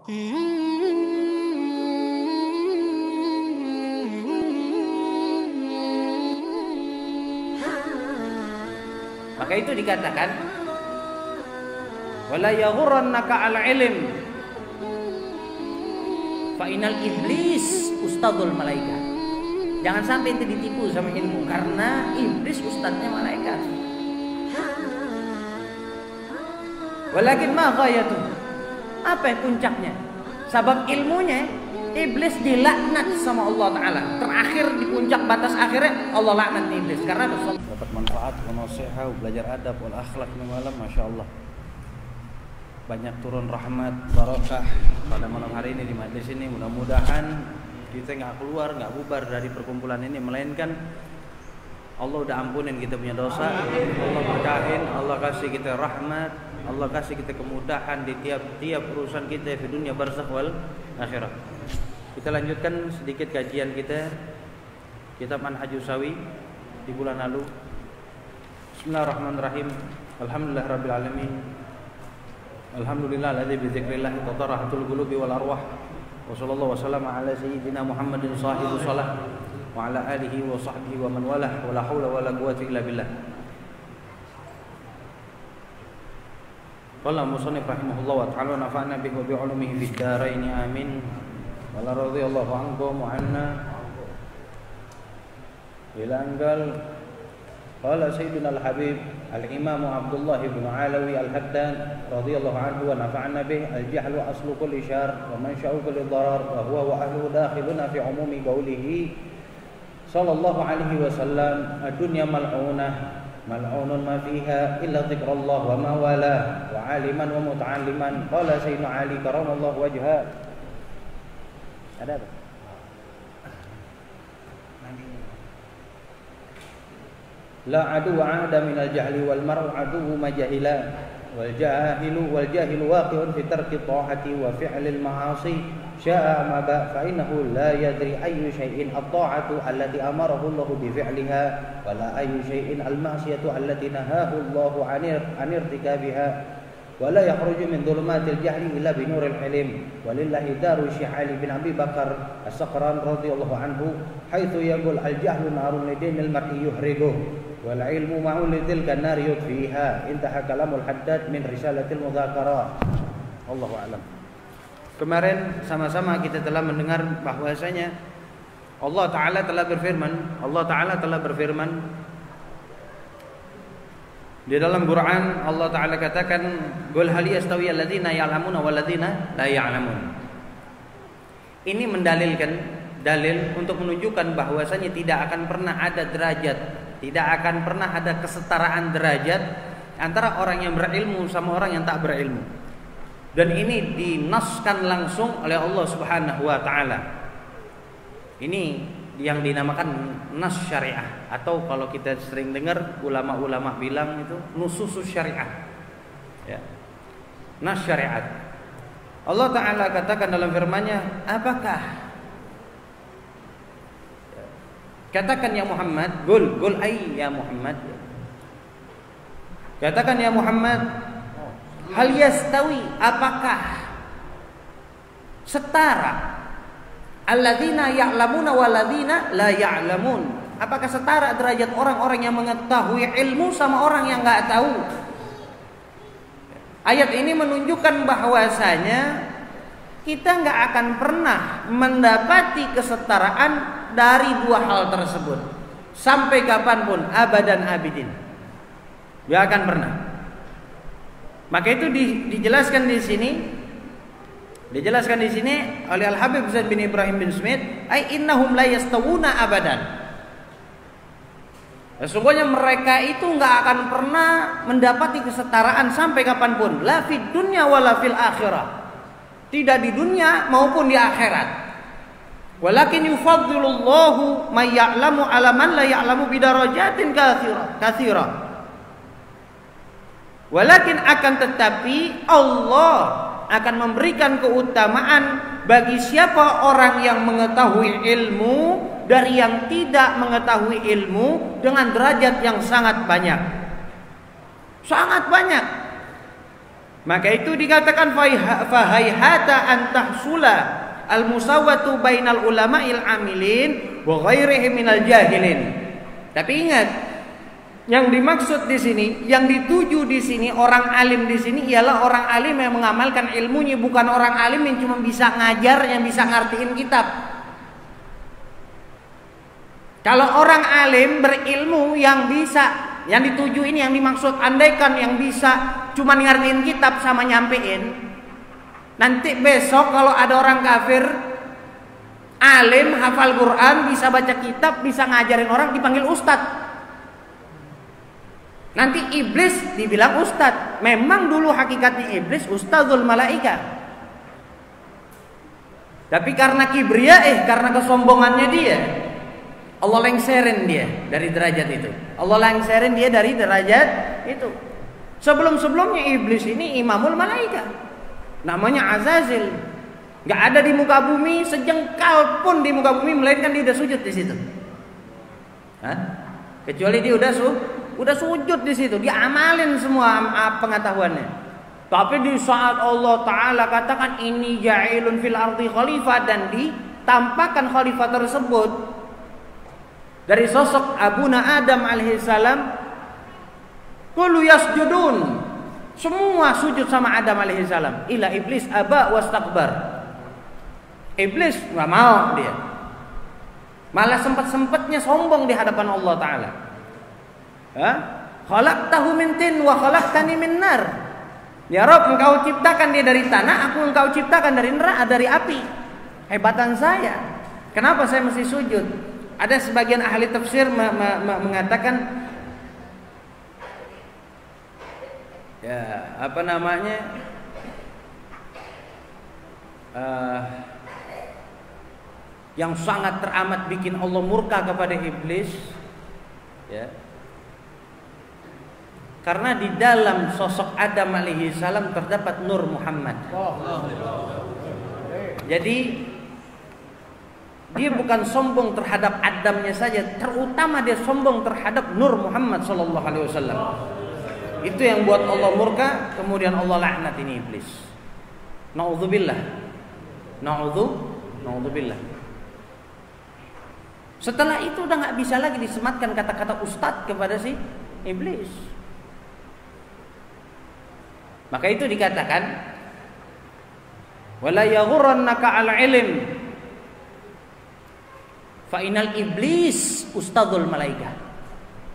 Maka itu dikatakan wala yaghurrannaka al-ilm fa inal iblis ustadzul malaikat. Jangan sampai itu ditipu sama ilmu, karena iblis ustadznya malaikat. Walakin ma ghayatuh, apa yang puncaknya? Sebab ilmunya iblis dilaknat sama Allah Ta'ala. Terakhir di puncak batas akhirnya Allah laknat iblis karena dapat manfaat, nasihat, belajar adab, wal akhlak malam, masya Allah. Banyak turun rahmat, barakah pada malam hari ini di majlis ini. Mudah-mudahan kita nggak keluar, nggak bubar dari perkumpulan ini, melainkan Allah udah ampunin kita punya dosa, Allah berkahin, Allah kasih kita rahmat, Allah kasih kita kemudahan di tiap-tiap urusan kita di dunia barzakh wal akhirah. Kita lanjutkan sedikit kajian kita kitab Manhajus Sawi di bulan lalu. Bismillahirrahmanirrahim. Alhamdulillahirabbil alamin. Alhamdulillahilladzi bi dzikrillah tatahharatul qulubi wal arwah. Wa sallallahu wasallama ala sayyidina Muhammadin shahibus shalah wa ala alihi wa sahbihi wa man walah wa la haula wa la quwwata illa billah. Qala musannif rahimahullah wa ta'ala nafa'na bihi wa bi 'ulumihi fid dharain amin. Wa la radhiyallahu ankum wa anna ila angal qala sayyidina al-habib al-imam Abdullah bin Alawi al-Haddan radhiyallahu anhu wa nafa'na bihi al-jahlu aslu kulli syarr wa mansha'u kulli dharar wa huwa wa ahluhu dakhiluna fi umumi qawlihi sallallahu alaihi wasallam ad-dunya mal'unah mal'unun ma fiha illa dzikrullah wa ma wala wa 'aliman wa muta'alliman. Qala sayyidina Ali karamallahu wajha. Ada apa? La adu ada minal jahli wal mar'u aduhu majahila wal jahilu waqi'un fi tarki ta'ati wa fi'lil ma'asi sya'a ma ba fa innahu la yadri ayyu shay'in at-ta'atu allati amarahu Allah bi fi'liha wa la ayyu shay'in al-ma'siyatu allati nahahu Allah 'an irtikabiha wa la yakhruju min dhulumatil jahli illa bi nuril ilm walillahi daru Syekh Ali bin Abi Bakar As-Saqran radhiyallahu anhu haitsu yaqul al-jahlu narun lidinil mar'i yuhrigu wal ilmu ma'ul lidil kanar yudfiha. Intaha kalamul Haddad min risalatil mudzakarah. Allahu a'lam. Kemarin sama-sama kita telah mendengar bahwasanya Allah Ta'ala telah berfirman di dalam Quran. Allah Ta'ala katakan qul hal yastawi alladzina ya'lamuna wal ladzina la ya'lamun. Ini mendalilkan dalil untuk menunjukkan bahwasanya tidak akan pernah ada derajat, tidak akan pernah ada kesetaraan derajat antara orang yang berilmu sama orang yang tak berilmu. Dan ini dinaskan langsung oleh Allah Subhanahu wa taala. Ini yang dinamakan nas syariah, atau kalau kita sering dengar ulama-ulama bilang itu nususus syariah. Ya. Nas syariat. Allah Ta'ala katakan dalam firman-Nya, apakah katakan ya Muhammad, gul ay ya Muhammad. Katakan ya Muhammad, hal yastawi, apakah setara alladzina ya'lamuna walladzina la ya'lamun? Apakah setara derajat orang-orang yang mengetahui ilmu sama orang yang enggak tahu? Ayat ini menunjukkan bahwasanya kita enggak akan pernah mendapati kesetaraan dari dua hal tersebut sampai kapanpun, abadan abidin. Enggak akan pernah. Maka itu dijelaskan di sini oleh Al-Habib Zaid bin Ibrahim bin Smith, ai innahum la yastawuna abadan. Sesungguhnya mereka itu enggak akan pernah mendapati kesetaraan sampai kapanpun, la fid dunya wala fil akhirah. Tidak di dunia maupun di akhirat. Walakin yufaddilullahu may ya'lamu ala man la ya'lamu bidarajatin katsira. Walakin akan tetapi Allah akan memberikan keutamaan bagi siapa orang yang mengetahui ilmu dari yang tidak mengetahui ilmu dengan derajat yang sangat banyak. Sangat banyak. Maka itu dikatakan fahaihata an tahsula al-musawwatu bainal ulama'il amilin wa ghairihim minal jahilin. Tapi ingat, yang dimaksud di sini, yang dituju di sini, orang alim di sini ialah orang alim yang mengamalkan ilmunya, bukan orang alim yang cuma bisa ngajar, yang bisa ngartiin kitab. Kalau orang alim berilmu yang bisa, yang dituju ini yang dimaksud, andaikan yang bisa cuma ngertiin kitab sama nyampein, nanti besok kalau ada orang kafir alim, hafal Quran, bisa baca kitab, bisa ngajarin orang, dipanggil ustadz. Nanti iblis dibilang ustadz. Memang dulu hakikatnya iblis ustadzul malaika, tapi karena kibria, karena kesombongannya dia, Allah lengserin dia dari derajat itu. Allah lengserin dia dari derajat itu. Sebelum-sebelumnya iblis ini imamul malaika, namanya Azazil. Gak ada di muka bumi sejengkal pun di muka bumi melainkan dia udah sujud di situ. Kecuali dia udah sujud di situ, dia amalin semua pengetahuannya. Tapi di saat Allah Ta'ala katakan ini ja'ilun fil ardi khalifah, dan ditampakkan khalifah tersebut dari sosok Abuna Adam alaihissalam, kullu yasjudun, semua sujud sama Adam alaihissalam, ila iblis aba wastakbar. Iblis nggak mau, dia malah sempat-sempatnya sombong di hadapan Allah Ta'ala. Khalaqtahu min tin wa khalaqtani min nar. Ya Rabb, engkau ciptakan dia dari tanah, aku engkau ciptakan dari neraka, dari api. Hebatan saya, kenapa saya mesti sujud? Ada sebagian ahli tafsir mengatakan, yang sangat teramat bikin Allah murka kepada iblis, ya, karena di dalam sosok Adam alaihi salam terdapat nur Muhammad. Jadi dia bukan sombong terhadap Adamnya saja, terutama dia sombong terhadap nur Muhammad sallallahu alaihi wasallam. Itu yang buat Allah murka, kemudian Allah laknat ini iblis. Nauzubillah. Nauzubillah. Setelah itu udah nggak bisa lagi disematkan kata-kata ustadz kepada si iblis. Maka itu dikatakan wala yaghurrannaka al-ilm fa inal iblis ustadzul malaika.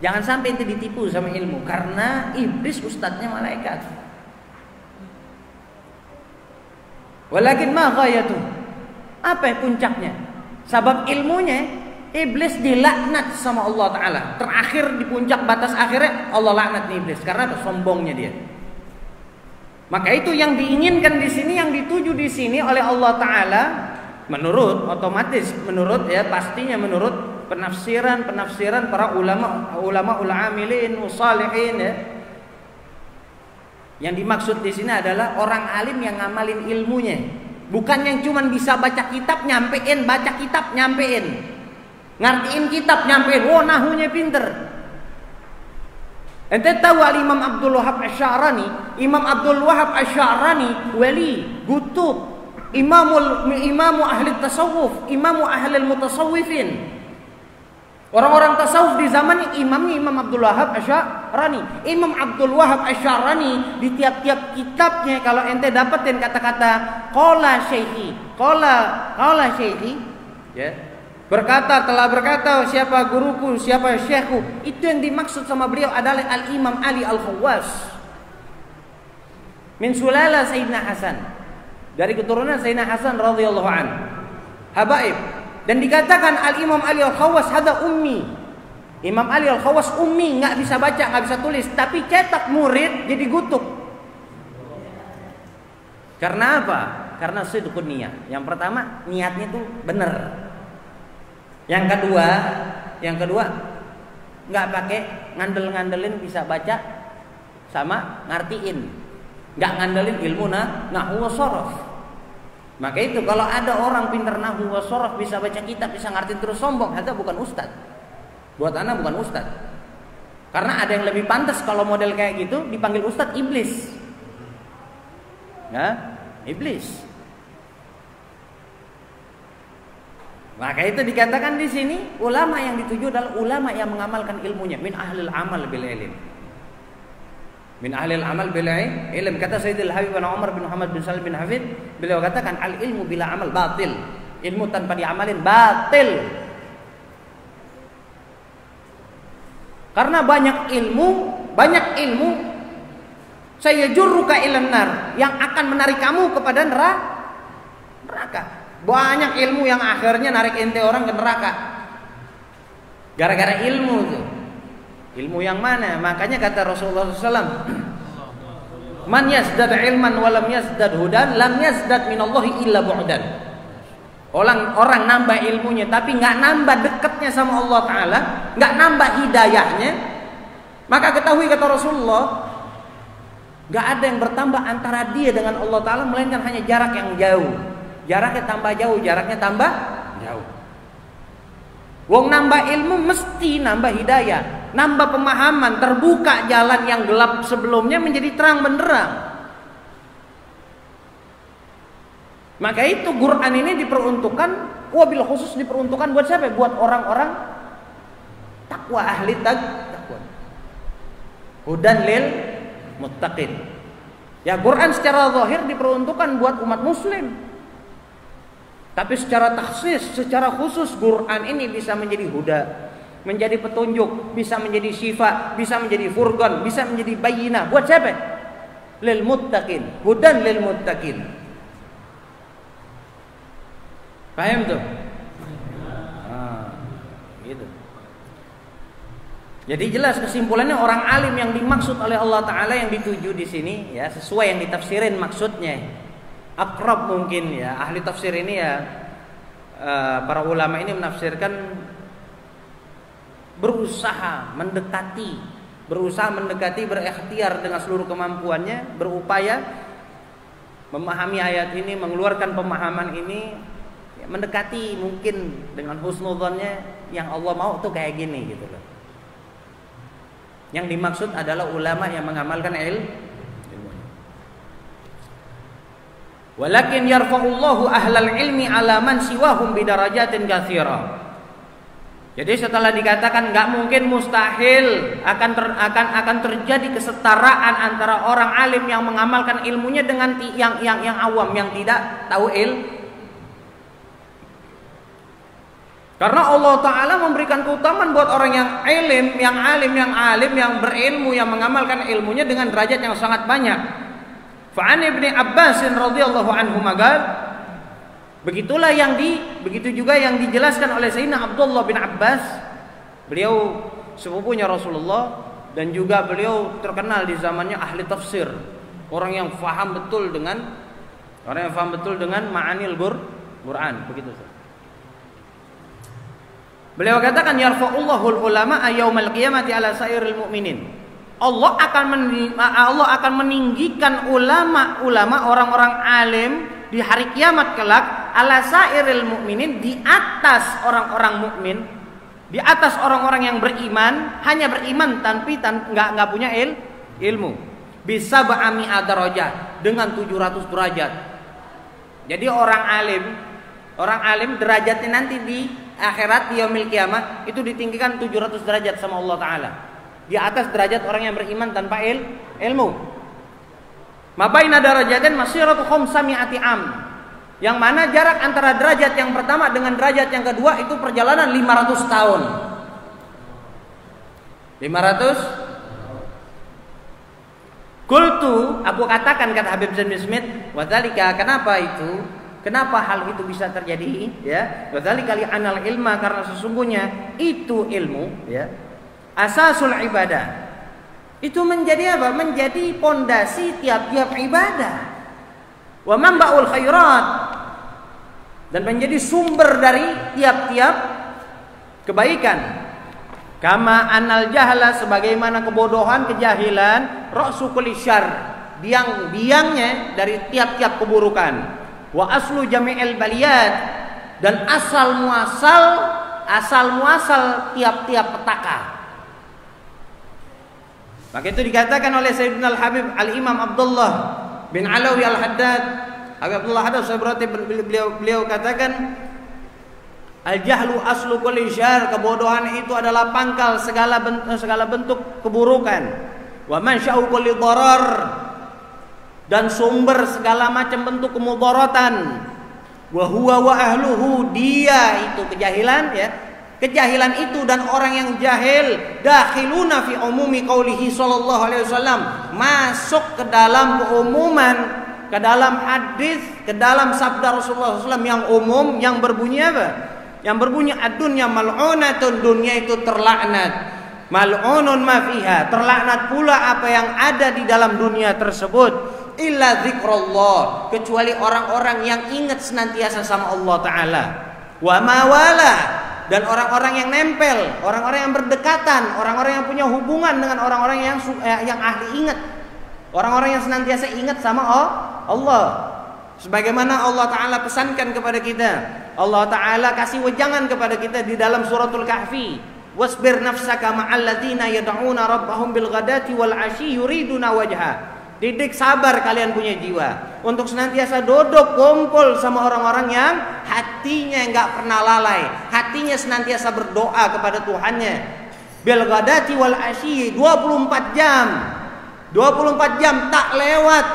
Jangan sampai ente ditipu sama ilmu, karena iblis ustadznya malaikat. Walakin ma ghayatu, apa puncaknya? Sabab ilmunya iblis dilaknat sama Allah Ta'ala. Terakhir di puncak batas akhirnya Allah laknat iblis karena sombongnya dia. Maka itu yang diinginkan di sini, yang dituju di sini oleh Allah Ta'ala, menurut pastinya menurut penafsiran para ulama amilin musalihin, ya. Yang dimaksud di sini adalah orang alim yang ngamalin ilmunya, bukan yang cuman bisa baca kitab nyampein, ngertiin kitab nyampein, nahunya pinter. Ente tahu Imam Abdul Wahab Asy'arani? Imam Abdul Wahab Asy'arani wali, gutub, imamu ahli tasawuf, imamu ahli mutasawwifin. Orang-orang tasawuf di zaman imamnya Imam Abdul Wahab Asy'arani. Imam Abdul Wahab Asy'arani di tiap-tiap kitabnya kalau ente dapetin kata-kata qala syekhi, ya. Telah berkata siapa guruku, siapa syekhku, itu yang dimaksud sama beliau adalah Al-Imam Ali Al-Khawwas min sulala Sayyidina Hasan, dari keturunan Sayyidina Hasan radhiyallahu anhu. Habaib. Dan dikatakan Al-Imam Ali Al-Khawwas hada ummi. Imam Ali Al-Khawwas ummi, nggak bisa baca, nggak bisa tulis, tapi cetak murid jadi gutub. Karena apa? Karena sidqun niyah. Yang pertama, niatnya tuh benar. Yang kedua nggak pakai ngandel-ngandelin bisa baca sama ngartiin, nggak ngandelin ilmu nahwu wa sharaf. Maka itu kalau ada orang pintar nahwu wa sharaf, bisa baca kitab, bisa ngartiin terus sombong, itu bukan ustad. Buat anak bukan ustad. Karena ada yang lebih pantas kalau model kayak gitu dipanggil ustad, iblis. iblis. Maka itu dikatakan di sini ulama yang dituju adalah ulama yang mengamalkan ilmunya, min ahlil amal bil ilm. Min ahlil amal bil ilm, kata Sayyidul Habib bin Umar bin Muhammad bin Salim bin Hafid, beliau katakan al ilmu bila amal batil. Ilmu tanpa diamalin batil. Karena banyak ilmu saya jurruka ilan nar, yang akan menarik kamu kepada neraka. Banyak ilmu yang akhirnya narik ente orang ke neraka. Gara-gara ilmu tuh. Ilmu yang mana? Makanya kata Rasulullah SAW, man yazdad ilman walam yazdad hudan, lam yazdad minallahi illa bu'dan. Orang nambah ilmunya tapi nggak nambah dekatnya sama Allah Ta'ala, nggak nambah hidayahnya, maka ketahui kata Rasulullah, nggak ada yang bertambah antara dia dengan Allah Ta'ala melainkan hanya jarak yang jauh. Jaraknya tambah jauh, jaraknya tambah jauh. Wong nambah ilmu mesti nambah hidayah, nambah pemahaman, terbuka jalan yang gelap sebelumnya menjadi terang benderang. Maka itu Quran ini diperuntukkan, wabil khusus diperuntukkan buat siapa? Buat orang-orang takwa, ahli takwa. Hudan lil muttaqin. Ya, Quran secara zahir diperuntukkan buat umat muslim. Tapi secara takhsis, secara khusus Quran ini bisa menjadi huda, menjadi petunjuk, bisa menjadi syifa, bisa menjadi furqan, bisa menjadi bayyinah. Buat siapa? Lil muttaqin, hudan lil muttaqin. Paham tuh? Gitu. Jadi jelas kesimpulannya orang alim yang dimaksud oleh Allah Ta'ala yang dituju di sini ya sesuai yang ditafsirin maksudnya. Akrab mungkin ya, ahli tafsir ini ya, para ulama ini menafsirkan berusaha mendekati, berikhtiar dengan seluruh kemampuannya, berupaya memahami ayat ini, mengeluarkan pemahaman ini, ya, mendekati mungkin dengan husnudzonnya yang Allah mau tuh kayak gini gitu loh. Yang dimaksud adalah ulama yang mengamalkan ilmu. Walakin yarfa'ullahu ahlal ilmi ala man siwahum bidarajatin katsira. Jadi setelah dikatakan nggak mungkin, mustahil akan terjadi kesetaraan antara orang alim yang mengamalkan ilmunya dengan yang awam yang tidak tahu Karena Allah Ta'ala memberikan keutamaan buat orang yang alim, yang berilmu, yang mengamalkan ilmunya dengan derajat yang sangat banyak. Fa'an Ibni Abbas radhiyallahu anhu magal, begitu juga yang dijelaskan oleh Sayyidina Abdullah bin Abbas. Beliau sepupunya Rasulullah dan juga beliau terkenal di zamannya ahli tafsir, orang yang faham betul dengan ma'anil Quran, begitu. Beliau katakan yarfa'ullahul ulama yaumal qiyamati ala sairil mu'minin. Allah akan meninggikan ulama orang-orang alim di hari kiamat kelak ala sairil mu'minin, di atas orang-orang mukmin, di atas orang-orang yang beriman, hanya beriman tapi enggak punya ilmu. Bisa ba'ami adarajat, dengan 700 derajat. Jadi orang alim derajatnya nanti di akhirat di yaumil kiamah itu ditinggikan 700 derajat sama Allah Ta'ala, di atas derajat orang yang beriman tanpa ilmu. Mabaina darajatin masiratu khamsami'ati am, yang mana jarak antara derajat yang pertama dengan derajat yang kedua itu perjalanan 500 tahun. 500. Qultu, aku katakan, kata Habib Zain bin Smith, wa dzalika, kenapa itu? Kenapa hal itu bisa terjadi? Ya, wa dzalika li anal ilma, karena sesungguhnya itu ilmu, ya, asasul ibadah. Itu menjadi apa? Menjadi pondasi tiap-tiap ibadah. Wa manba'ul khairat, dan menjadi sumber dari tiap-tiap kebaikan. Kama anal jahla, sebagaimana kebodohan, kejahilan, ra'su kulli syarr, biang-biangnya dari tiap-tiap keburukan. Wa aslu jami'il baliyat, dan asal muasal tiap-tiap petaka. Maka itu dikatakan oleh Sayyidina Al-Habib Al-Imam Abdullah bin Alawi Al-Haddad, Abdullah Haddad, berarti beliau katakan, al-jahlu aslu kulli syarr, kebodohan itu adalah pangkal segala bentuk keburukan. Wa mansya'u kulli dharar, dan sumber segala macam bentuk kemudaratan. Wa huwa wa ahluhu, dia itu kejahilan ya. Kejahilan itu dan orang yang jahil dakhiluna fi umumi qaulihi sallallahu alaihi wasallam, masuk ke dalam keumuman, ke dalam hadis, ke dalam sabda Rasulullah SAW yang umum, yang berbunyi apa? Yang berbunyi ad-dunya mal'unatun, dunia itu terlaknat. Mal'unun ma fiha, terlaknat pula apa yang ada di dalam dunia tersebut. Illa zikrullah, kecuali orang-orang yang ingat senantiasa sama Allah Ta'ala. Wa mawala, dan orang-orang yang nempel, orang-orang yang berdekatan, orang-orang yang punya hubungan dengan orang-orang yang ahli ingat, orang-orang yang senantiasa ingat sama Allah. Sebagaimana Allah Ta'ala pesankan kepada kita, Allah Ta'ala kasih wejangan kepada kita di dalam suratul Kahfi, wasbir nafsaka ma'al ladzina yad'una rabbahum bil ghadati wal 'ashyi yuriduna wajha. Didik sabar kalian punya jiwa untuk senantiasa duduk kumpul sama orang-orang yang hatinya enggak pernah lalai, hatinya senantiasa berdoa kepada Tuhannya. Bil ghadati wal 'ashyi, 24 jam. 24 jam tak lewat,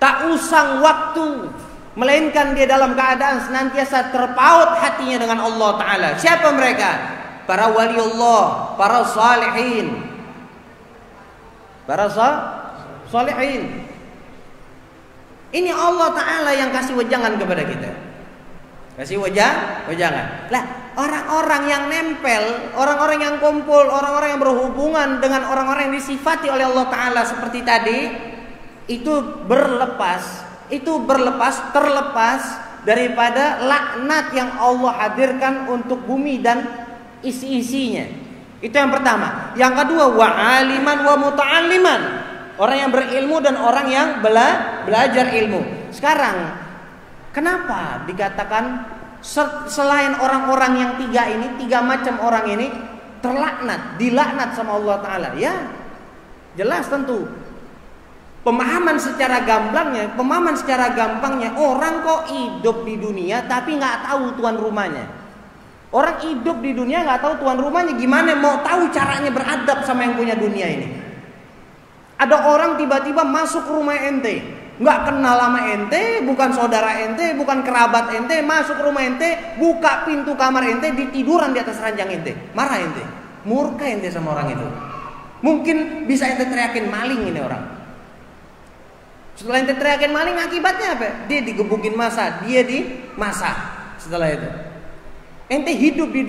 tak usang waktu, melainkan dia dalam keadaan senantiasa terpaut hatinya dengan Allah Ta'ala. Siapa mereka? Para wali Allah, para salihin, para salihin. Ini Allah Ta'ala yang kasih wejangan kepada kita, kasih wejangan. Lah, orang-orang yang nempel, orang-orang yang kumpul, orang-orang yang berhubungan dengan orang-orang yang disifati oleh Allah Ta'ala seperti tadi, itu terlepas daripada laknat yang Allah hadirkan untuk bumi dan isi-isinya. Itu yang pertama. Yang kedua, wa aliman wa muta'alliman, orang yang berilmu dan orang yang belajar ilmu. Sekarang kenapa dikatakan selain orang-orang yang tiga macam orang ini dilaknat sama Allah Ta'ala? Ya, jelas tentu. Pemahaman secara gampangnya, orang kok hidup di dunia tapi nggak tahu tuan rumahnya. Orang hidup di dunia nggak tahu tuan rumahnya, gimana mau tahu caranya beradab sama yang punya dunia ini? Ada orang tiba-tiba masuk rumah ente, nggak kenal sama ente, bukan saudara ente, bukan kerabat ente, masuk rumah ente, buka pintu kamar ente, ditiduran di atas ranjang ente, marah ente, murka ente sama orang itu. Mungkin bisa ente teriakin maling ini orang. Setelah ente teriakin maling, akibatnya apa? Dia digebukin masa, dia dimasak. Setelah itu, ente hidup di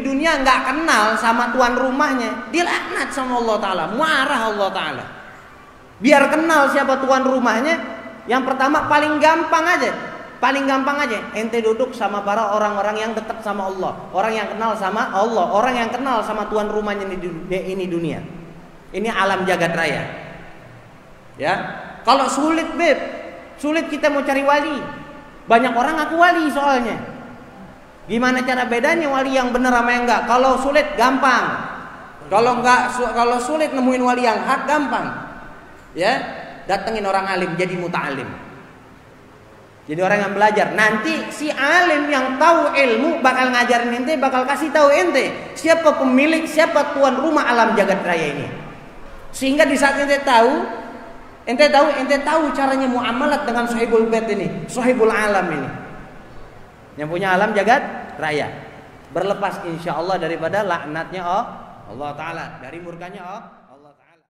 dunia nggak kenal sama tuan rumahnya, dilaknat sama Allah Ta'ala, marah Allah Ta'ala. Biar kenal siapa tuan rumahnya, yang pertama paling gampang aja, ente duduk sama para orang-orang yang dekat sama Allah, orang yang kenal sama Allah, orang yang kenal sama tuan rumahnya ini dunia, ini alam jagat raya. Ya, kalau sulit kita mau cari wali. Banyak orang ngaku wali soalnya. Gimana cara bedanya wali yang benar sama yang enggak? Kalau sulit gampang. Kalau sulit nemuin wali yang hak gampang. Ya, datengin orang alim jadi muta'alim. Jadi orang yang belajar. Nanti si alim yang tahu ilmu bakal ngajarin ente, bakal kasih tahu ente siapa pemilik, siapa tuan rumah alam jagat raya ini. Sehingga di saat ente tahu caranya muamalat dengan sahibul bait ini, sahibul alam ini, yang punya alam jagat raya, berlepas insyaallah daripada laknatnya Allah Ta'ala, dari murkanya